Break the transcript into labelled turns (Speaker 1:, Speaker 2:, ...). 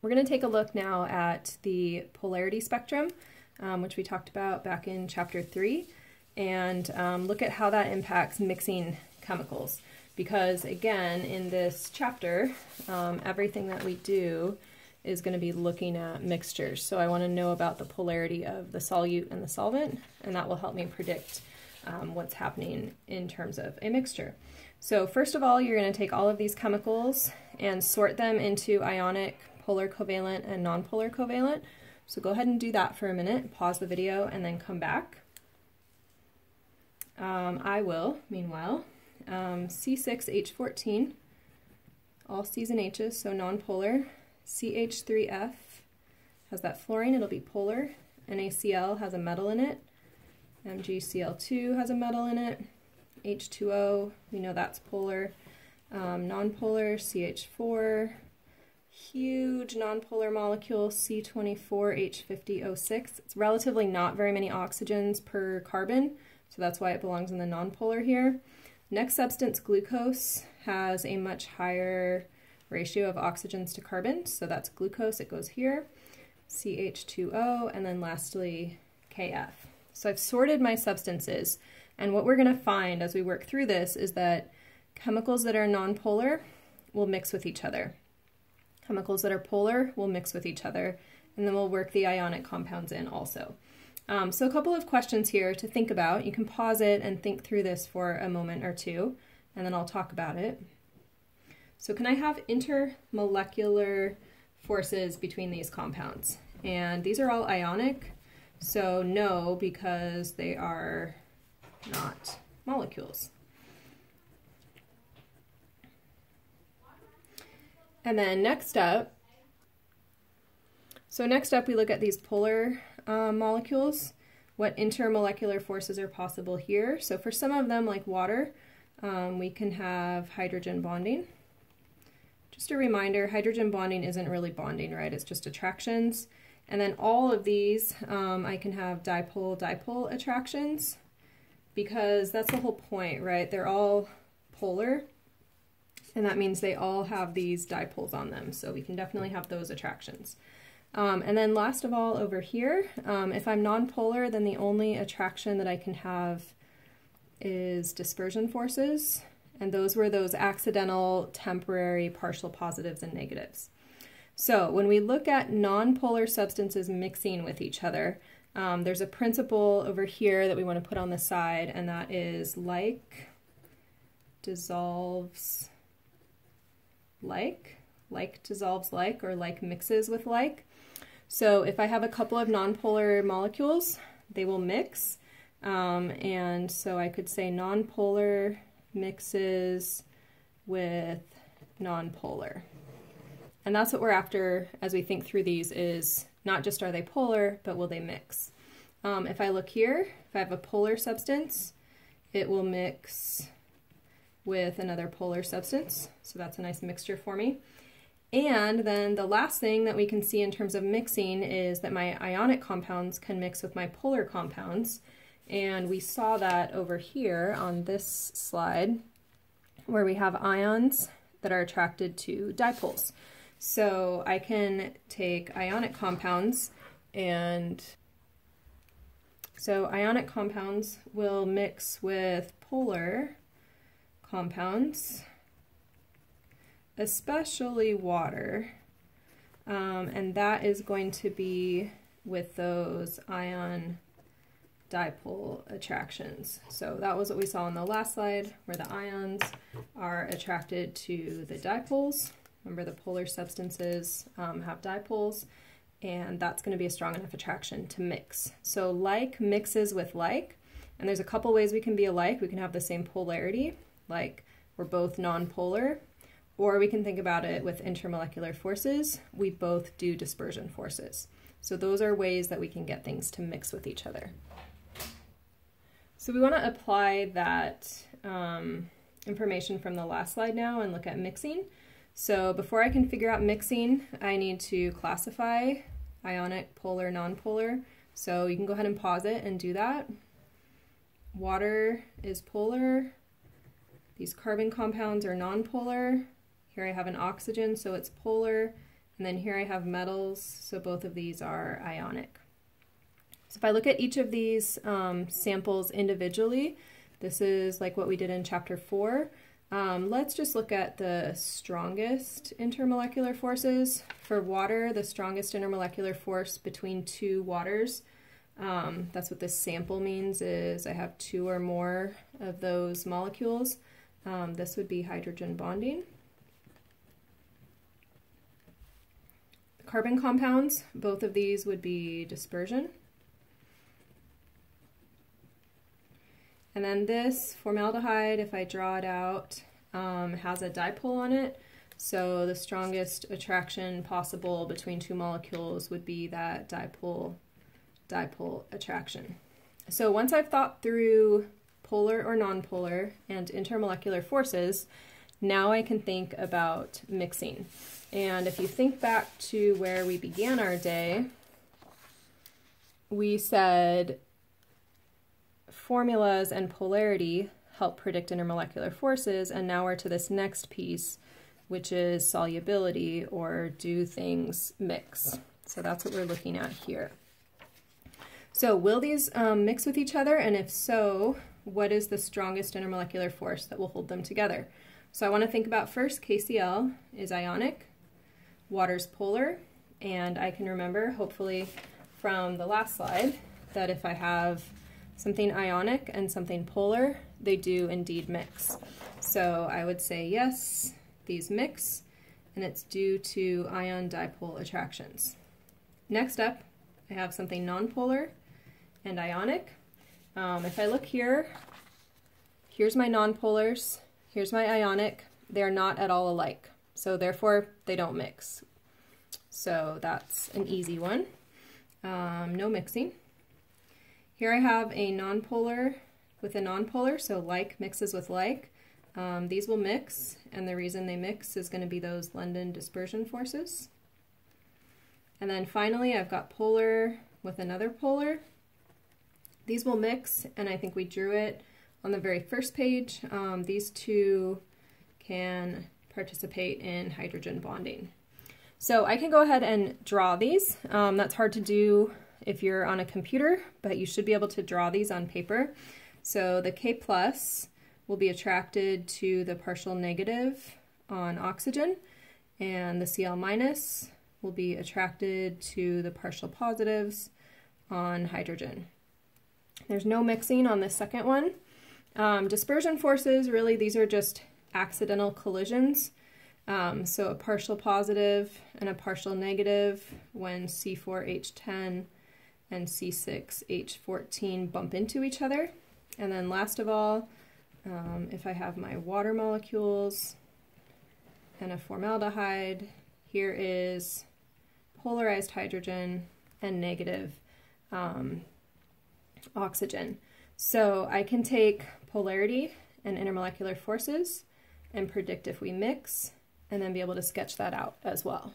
Speaker 1: We're going to take a look now at the polarity spectrum, which we talked about back in chapter 3, and look at how that impacts mixing chemicals. Because again, in this chapter, everything that we do is going to be looking at mixtures. So I want to know about the polarity of the solute and the solvent, and that will help me predict what's happening in terms of a mixture. So first of all, you're going to take all of these chemicals and sort them into ionic, polar covalent, and nonpolar covalent. So go ahead and do that for a minute, pause the video, and then come back. I will, meanwhile, C6H14, all C's and H's, so nonpolar. CH3F has that fluorine, it'll be polar. NaCl has a metal in it. MgCl2 has a metal in it. H2O, we know that's polar. Nonpolar, CH4, huge nonpolar molecule, C24H50O6. It's relatively not very many oxygens per carbon, so that's why it belongs in the nonpolar here. Next substance, glucose, has a much higher ratio of oxygens to carbon, so that's glucose, it goes here. CH2O, and then lastly, KF. So I've sorted my substances, and what we're going to find as we work through this is that chemicals that are nonpolar will mix with each other. Chemicals that are polar will mix with each other, and then we'll work the ionic compounds in also. So a couple of questions here to think about. You can pause it and think through this for a moment or two, and then I'll talk about it. So can I have intermolecular forces between these compounds? And these are all ionic, so no, because they are not molecules. And then next up, we look at these polar molecules, what intermolecular forces are possible here. So for some of them, like water, we can have hydrogen bonding. Just a reminder, hydrogen bonding isn't really bonding, right? It's just attractions. And then all of these, I can have dipole-dipole attractions, because that's the whole point, right? They're all polar, and that means they all have these dipoles on them, so we can definitely have those attractions. And then last of all, over here, if I'm nonpolar, then the only attraction that I can have is dispersion forces, and those were those accidental, temporary, partial positives and negatives. So when we look at nonpolar substances mixing with each other, there's a principle over here that we want to put on the side, and that is like dissolves like dissolves like, or like mixes with like. So if I have a couple of nonpolar molecules, they will mix, and so I could say nonpolar mixes with nonpolar. And that's what we're after as we think through these, is not just are they polar, but will they mix. If I look here, if I have a polar substance, it will mix with another polar substance. So that's a nice mixture for me. And then the last thing that we can see in terms of mixing is that my ionic compounds can mix with my polar compounds. And we saw that over here on this slide, where we have ions that are attracted to dipoles. So I can take ionic compounds, and so ionic compounds will mix with polar compounds, especially water, and that is going to be with those ion dipole attractions. So that was what we saw on the last slide, where the ions are attracted to the dipoles. Remember, the polar substances have dipoles, and that's going to be a strong enough attraction to mix. So like mixes with like, and there's a couple ways we can be alike. We can have the same polarity, like we're both nonpolar, or we can think about it with intermolecular forces. We both do dispersion forces. So those are ways that we can get things to mix with each other. So we want to apply that information from the last slide now and look at mixing. So before I can figure out mixing, I need to classify ionic, polar, nonpolar. So you can go ahead and pause it and do that. Water is polar. These carbon compounds are nonpolar. Here I have an oxygen, so it's polar, And then here I have metals, so both of these are ionic. So if I look at each of these samples individually, this is like what we did in chapter 4. Let's just look at the strongest intermolecular forces. For water, the strongest intermolecular force between two waters, that's what this sample means, is I have 2 or more of those molecules. This would be hydrogen bonding. The carbon compounds, both of these would be dispersion. And then this formaldehyde, if I draw it out, has a dipole on it. So the strongest attraction possible between 2 molecules would be that dipole attraction. So once I've thought through polar or nonpolar and intermolecular forces, now I can think about mixing. And if you think back to where we began our day, we said formulas and polarity help predict intermolecular forces, and now we're to this next piece, which is solubility, or do things mix? So that's what we're looking at here. So will these mix with each other, and if so, what is the strongest intermolecular force that will hold them together? So I want to think about first, KCl is ionic, water's polar, and I can remember, hopefully from the last slide, that if I have something ionic and something polar, they do indeed mix. So I would say yes, these mix, and it's due to ion dipole attractions. Next up, I have something nonpolar and ionic. If I look here, here's my nonpolars, here's my ionic. They're not at all alike, so therefore they don't mix. So that's an easy one. No mixing. Here I have a nonpolar with a nonpolar, so like mixes with like. These will mix, and the reason they mix is going to be those London dispersion forces. And then finally I've got polar with another polar. These will mix, and I think we drew it on the very first page. These two can participate in hydrogen bonding. So I can go ahead and draw these. That's hard to do if you're on a computer, but you should be able to draw these on paper. So the K plus will be attracted to the partial negative on oxygen, and the Cl minus will be attracted to the partial positives on hydrogen. There's no mixing on the second one. Dispersion forces, really these are just accidental collisions. So a partial positive and a partial negative when C4H10 and C6H14 bump into each other. And then last of all, if I have my water molecules and a formaldehyde, here is polarized hydrogen and negative oxygen. So I can take polarity and intermolecular forces and predict if we mix, and then be able to sketch that out as well.